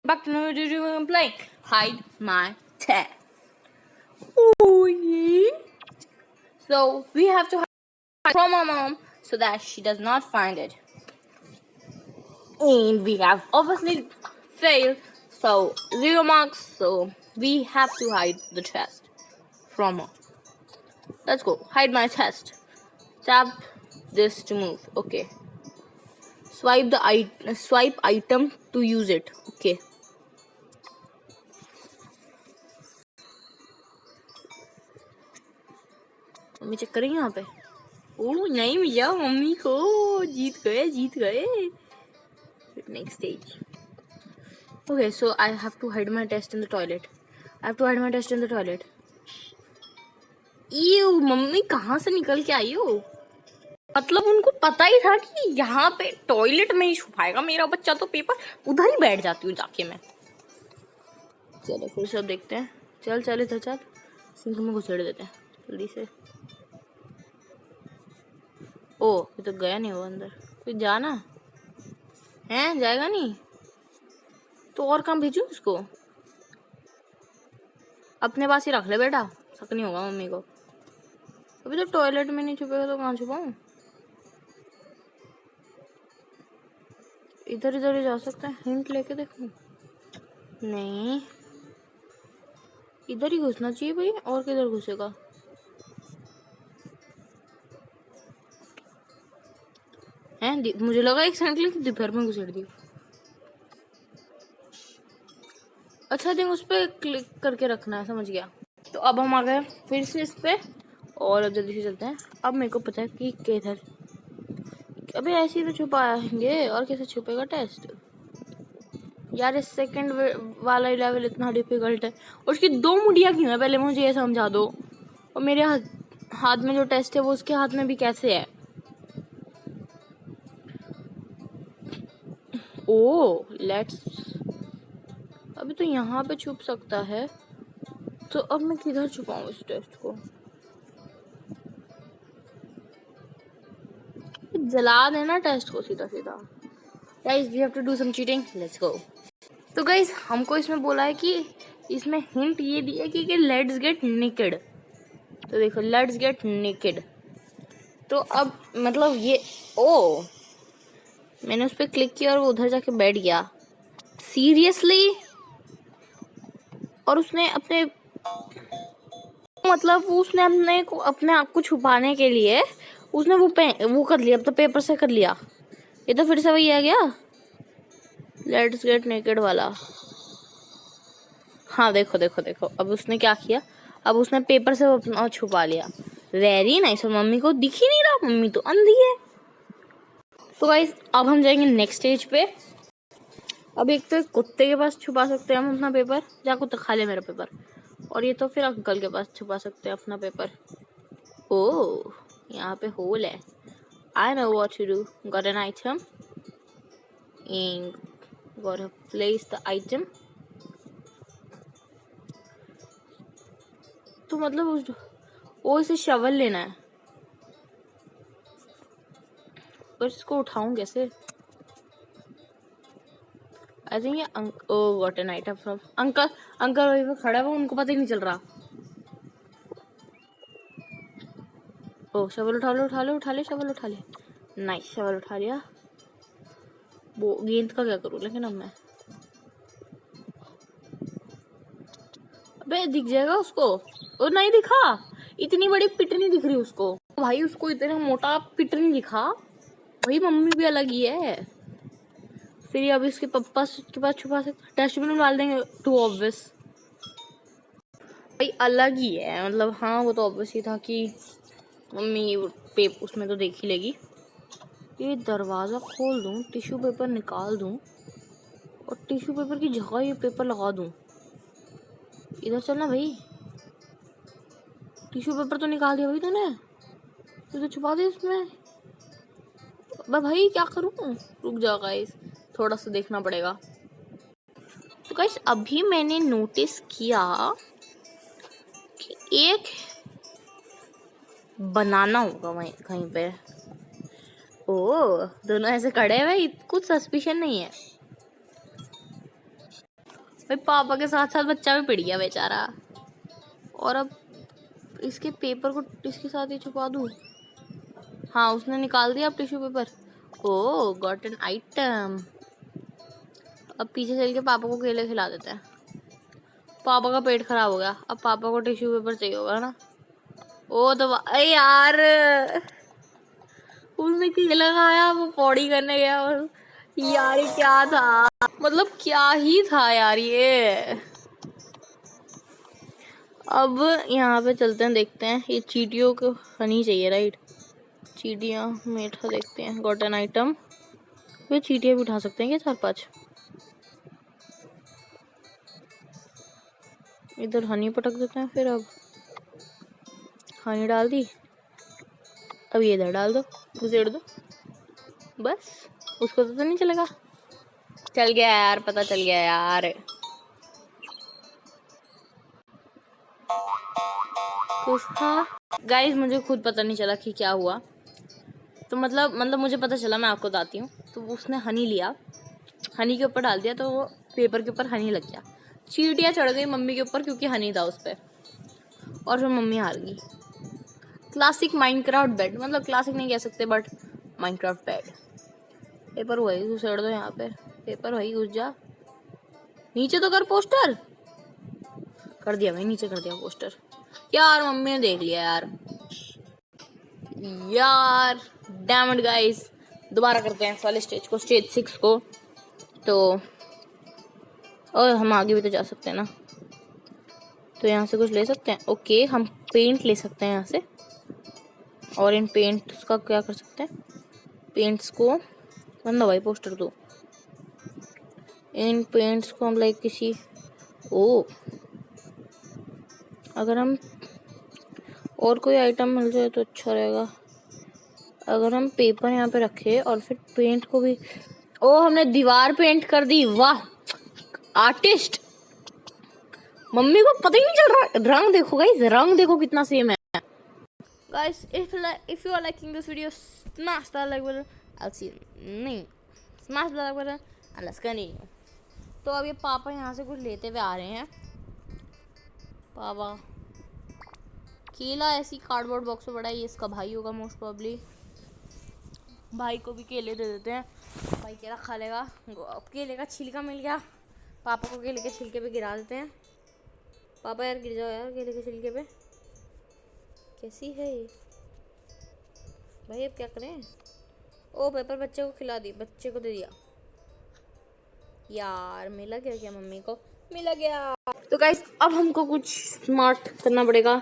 back to another video I'm playing Hide My Tag. Oh yeah. So we have to hide from our mom so that she does not find it. And we have obviously failed, so 0 marks. So we have to hide the chest from her. Let's go. Hide my chest. Tap this to move. Okay. Swipe item to use it. Okay. Mummy check करेंगे यहाँ पे. ओह नहीं भैया, mummy को जीत गए. Next stage. Okay, so I have to hide my test in the toilet. Ew, mummy कहाँ से निकल के आई हो? मतलब उनको पता ही था कि यहाँ पे टॉयलेट में ही छुपाएगा मेरा बच्चा, तो पेपर उधर ही बैठ जाती हूँ जाके मैं. चलो फिर सब देखते हैं. चल इधर चल. सिंक में घुसेड़ देते हैं जल्दी से. ओ ये तो गया नहीं वो अंदर. फिर जाना है, जाएगा नहीं तो और कहाँ भेजूं इसको? अपने पास ही रख ले बेटा, शक नहीं होगा मम्मी को. अभी तो टॉयलेट में नहीं छुपेगा तो कहाँ छुपाऊं? इधर ही जा सकता है. हिंट लेके देखूं. नहीं, इधर ही घुसना चाहिए भाई. और किधर घुसेगा? हैं, मुझे लगा एक सेकंड के लिए दोपहर में घुसेड़ दी. अच्छा दिन उस पर क्लिक करके रखना है, समझ गया. तो अब हम आ गए फिर से इस पे और जल्दी से चलते हैं. अब मेरे को पता है कि किधर. अबे ऐसे ही तो छुपाएंगे, और कैसे छुपेगा टेस्ट यार. इस सेकंड वाला लेवल इतना डिफिकल्ट है. और उसकी 2 मुड़ियाँ क्यों है, पहले मुझे ये समझा दो. और मेरे हाथ में जो टेस्ट है वो उसके हाथ में भी कैसे है? ओ लेट्स. अभी तो यहाँ पे छुप सकता है, तो अब मैं किधर छुपाऊं इस टेस्ट को? जला देना टेस्ट को सीधा. Guys we have to do some cheating. Let's go. तो गाइस हमको इसमें बोला है कि इसमें हिंट ये दिया कि लेट्स गेट नेकेड. तो देखो लेट्स गेट नेकेड. तो अब मतलब ये ओ मैंने उस पर क्लिक किया और वो उधर जाके बैठ गया. सीरियसली? और उसने अपने अपने आप को छुपाने के लिए उसने वो कर लिया, तो पेपर से कर लिया. ये तो फिर से वही आ गया लेट्स गेट नेकेड वाला. हाँ देखो अब उसने क्या किया. अब उसने पेपर से अपना छुपा लिया. Very nice. और मम्मी को दिख ही नहीं रहा, मम्मी तो अंधी है. तो गाइस अब हम जाएंगे नेक्स्ट स्टेज पे. अब एक तो कुत्ते के पास छुपा सकते हैं हम अपना पेपर. जा कुत्ता खा ले मेरा पेपर. और ये तो फिर अंकल के पास छुपा सकते हैं अपना पेपर. ओह यहाँ पे होल है. I know what to do. Got an item and gotta place the item. तो मतलब इसे शवल लेना है. पर इसको उठाऊं कैसे? आई थिंक ये got an item from uncle वहीं पे खड़ा है, वो उनको पता ही नहीं चल रहा. ओ शवल उठा ले शवल उठा ले. नाइस, शवल उठा लिया. वो गेंद का क्या करूं लेकिन अब मैं. अबे दिख जाएगा उसको. और नहीं दिखा. इतनी बड़ी पिटनी दिख रही उसको भाई. उसको इतना मोटा पिटनी दिखा भाई. मम्मी भी अलग ही है. फिर अब इसके पापा के पास छुपा सकते. डस्टबिन में डाल देंगे. टू ऑब्वियस भाई अलग ही है. मतलब हाँ वो तो ऑब्वियस ही था कि मम्मी उसमें तो देख ही लेगी. ये दरवाज़ा खोल दूं, टिश्यू पेपर निकाल दूं और टिश्यू पेपर की जगह ये पेपर लगा दूं. इधर चलना भाई. टिश्यू पेपर तो निकाल दिया भाई तूने. तो छुपा दे इसमें. भाई क्या करूं? रुक जा गाइस, थोड़ा सा देखना पड़ेगा. तो गाइस अभी मैंने नोटिस किया कि एक बनाना होगा वहीं कहीं पे. ओह दोनों ऐसे खड़े हैं भाई, कुछ सस्पिशन नहीं है. भाई पापा के साथ साथ बच्चा भी पिट गया बेचारा। और अब इसके पेपर को इसके साथ ही छुपा दूँ। हाँ उसने निकाल दिया अब tissue paper. Oh got an item. अब पीछे चल के पापा को केले खिला देते हैं। पापा का पेट खराब हो गया, अब पापा को टिश्यू पेपर चाहिए होगा ना। ओ तो अरे यार उसने केला खाया, वो पौड़ी करने गया और यार क्या था, मतलब क्या ही था यार ये। अब यहाँ पे चलते हैं, देखते हैं ये चींटियों को हनी चाहिए राइट। चींटियाँ मीठा देखते हैं, गॉट एन आइटम। वे चींटियाँ भी उठा सकते हैं क्या 4-5। इधर हनी पटक देते हैं फिर। अब हनी डाल दी, अब ये इधर डाल दो, घुसेड़ दो बस। उसको तो नहीं चलेगा। चल गया यार, पता चल गया यार। हाँ गाइस मुझे खुद पता नहीं चला कि क्या हुआ। तो मतलब मुझे पता चला, मैं आपको बताती हूँ। तो उसने हनी लिया, हनी के ऊपर डाल दिया, तो वो पेपर के ऊपर हनी लग गया। चींटियाँ चढ़ गई मम्मी के ऊपर क्योंकि हनी था उस पर, और फिर मम्मी हार गई। क्लासिक माइनक्राफ्ट बेड, मतलब क्लासिक नहीं कह सकते बट माइनक्राफ्ट बेड। पेपर वही घुसेड़ दो यहाँ पे, पेपर वही घुस जा। नीचे तो कर पोस्टर, कर दिया भाई, नीचे कर दिया पोस्टर। यार मम्मी ने देख लिया यार। यार डैम इट गाइस, दोबारा करते हैं इस वाले स्टेज को, स्टेज 6 को। तो और हम आगे भी तो जा सकते हैं ना, तो यहाँ से कुछ ले सकते हैं। ओके हम पेंट ले सकते हैं यहाँ से, और इन पेंट्स का क्या कर सकते हैं, पेंट्स को बंदा भाई पोस्टर दो। इन पेंट्स को हम लाइक किसी ओ अगर हम और कोई आइटम मिल जाए तो अच्छा रहेगा। अगर हम पेपर यहाँ पे रखे और फिर पेंट को भी, ओ हमने दीवार पेंट कर दी, वाह आर्टिस्ट। मम्मी को पता ही नहीं चल रहा, रंग देखो गाइस, रंग देखो कितना सेम है। Guys if you are liking this video, smash that like button. I'll see you नहीं, smash the like button and let's continue. तो अब ये पापा यहाँ से कुछ लेते हुए आ रहे हैं। पापा केला ऐसी कार्डबोर्ड बॉक्स में पड़ा है, ये इसका भाई होगा मोस्ट प्रॉब्ली। भाई को भी केले दे देते हैं, भाई केला खा लेगा। केले का छिलका मिल गया, पापा को केले के छिलके पे गिरा देते हैं। पापा यार गिर जाओ यार केले के छिलके पे, कैसी है ये भाई, अब क्या करें। ओ पेपर बच्चे को खिला दी, बच्चे को दे दिया। यार मिला गया क्या, मम्मी को मिला गया। तो गाइस अब हमको कुछ स्मार्ट करना पड़ेगा।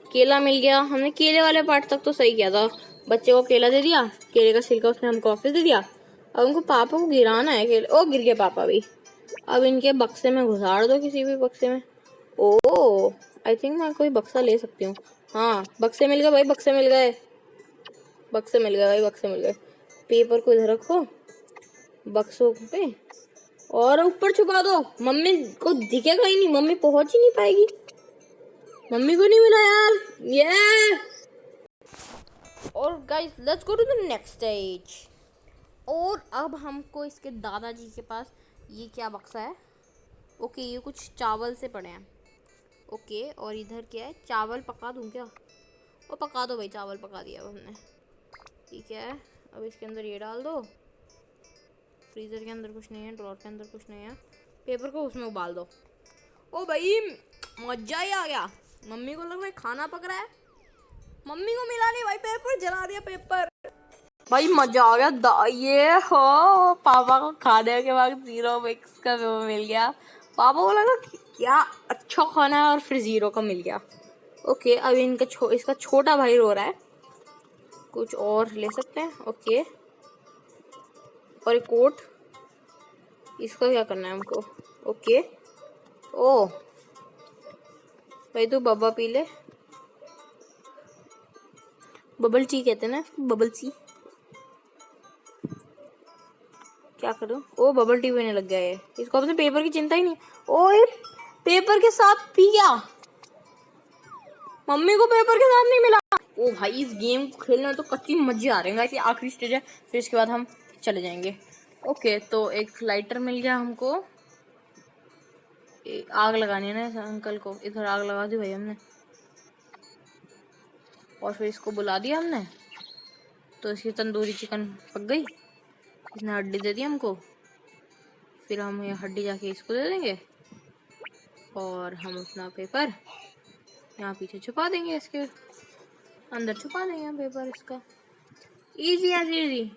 केला मिल गया, हमने केले वाले पार्ट तक तो सही किया था। बच्चे को केला दे दिया, केले का छिलका उसने हमको वापस दे दिया। अब उनको पापा को गिराना है केले। ओ गिर गया पापा भी। अब इनके बक्से में घुसाड़ दो, किसी भी बक्से में। ओ आई थिंक मैं कोई बक्सा ले सकती हूँ। हाँ बक्से मिल गए भाई, बक्से मिल गए, बक्से मिल गए भाई, बक्से मिल गए। पेपर को इधर रखो बक्सों पे और ऊपर छुपा दो, मम्मी को दिखेगा ही नहीं, मम्मी पहुंच ही नहीं पाएगी। मम्मी को नहीं मिला यार ये। और guys let's go to the next stage. और अब हमको इसके दादाजी के पास, ये क्या बक्सा है, ओके ये कुछ चावल से पड़े हैं। ओके और इधर क्या है, चावल पका दूं क्या, वो पका दो भाई, चावल पका दिया हमने, ठीक है। अब इसके अंदर ये डाल दो, फ्रीज़र के अंदर कुछ नहीं है, ड्रॉर के अंदर कुछ नहीं है, पेपर को उसमें उबाल दो। ओ भाई मजा ही आ गया, मम्मी को लग रहा है खाना पक रहा है, मम्मी को मिला नहीं भाई, पेपर जला दिया पेपर। भाई मजा आ गया, ये हो पापा को खाने के बाद 0 मिक्स का वो मिल गया। पापा को लगा क्या अच्छा खाना है और फिर 0 का मिल गया। ओके अब इनका इसका छोटा भाई रो रहा है, कुछ और ले सकते हैं। ओके और एक कोट, इसका क्या करना है हमको। ओके ओ भाई तू बब्बा पी ले, बबल टी कहते हैं ना, बबल टी। क्या करूं, ओ बबल टी पीने लग गया है, इसको अपने पेपर की चिंता ही नहीं। ओ ये पेपर के साथ पी गया, मम्मी को पेपर के साथ नहीं मिला। ओ भाई इस गेम को खेलने में तो कच्ची मजे आ रहे हैं, ये आखिरी स्टेज है, फिर इसके बाद हम चले जाएंगे। ओके तो एक लाइटर मिल गया हमको, आग लगानी है ना इस अंकल को, इधर आग लगा दी भाई हमने। और फिर इसको बुला दिया हमने, तो इसकी तंदूरी चिकन पक गई। इसने हड्डी दे दी हमको, फिर हम ये हड्डी जाके इसको दे देंगे और हम अपना पेपर यहाँ पीछे छुपा देंगे, इसके अंदर छुपा देंगे हम पेपर इसका। Easy as easy.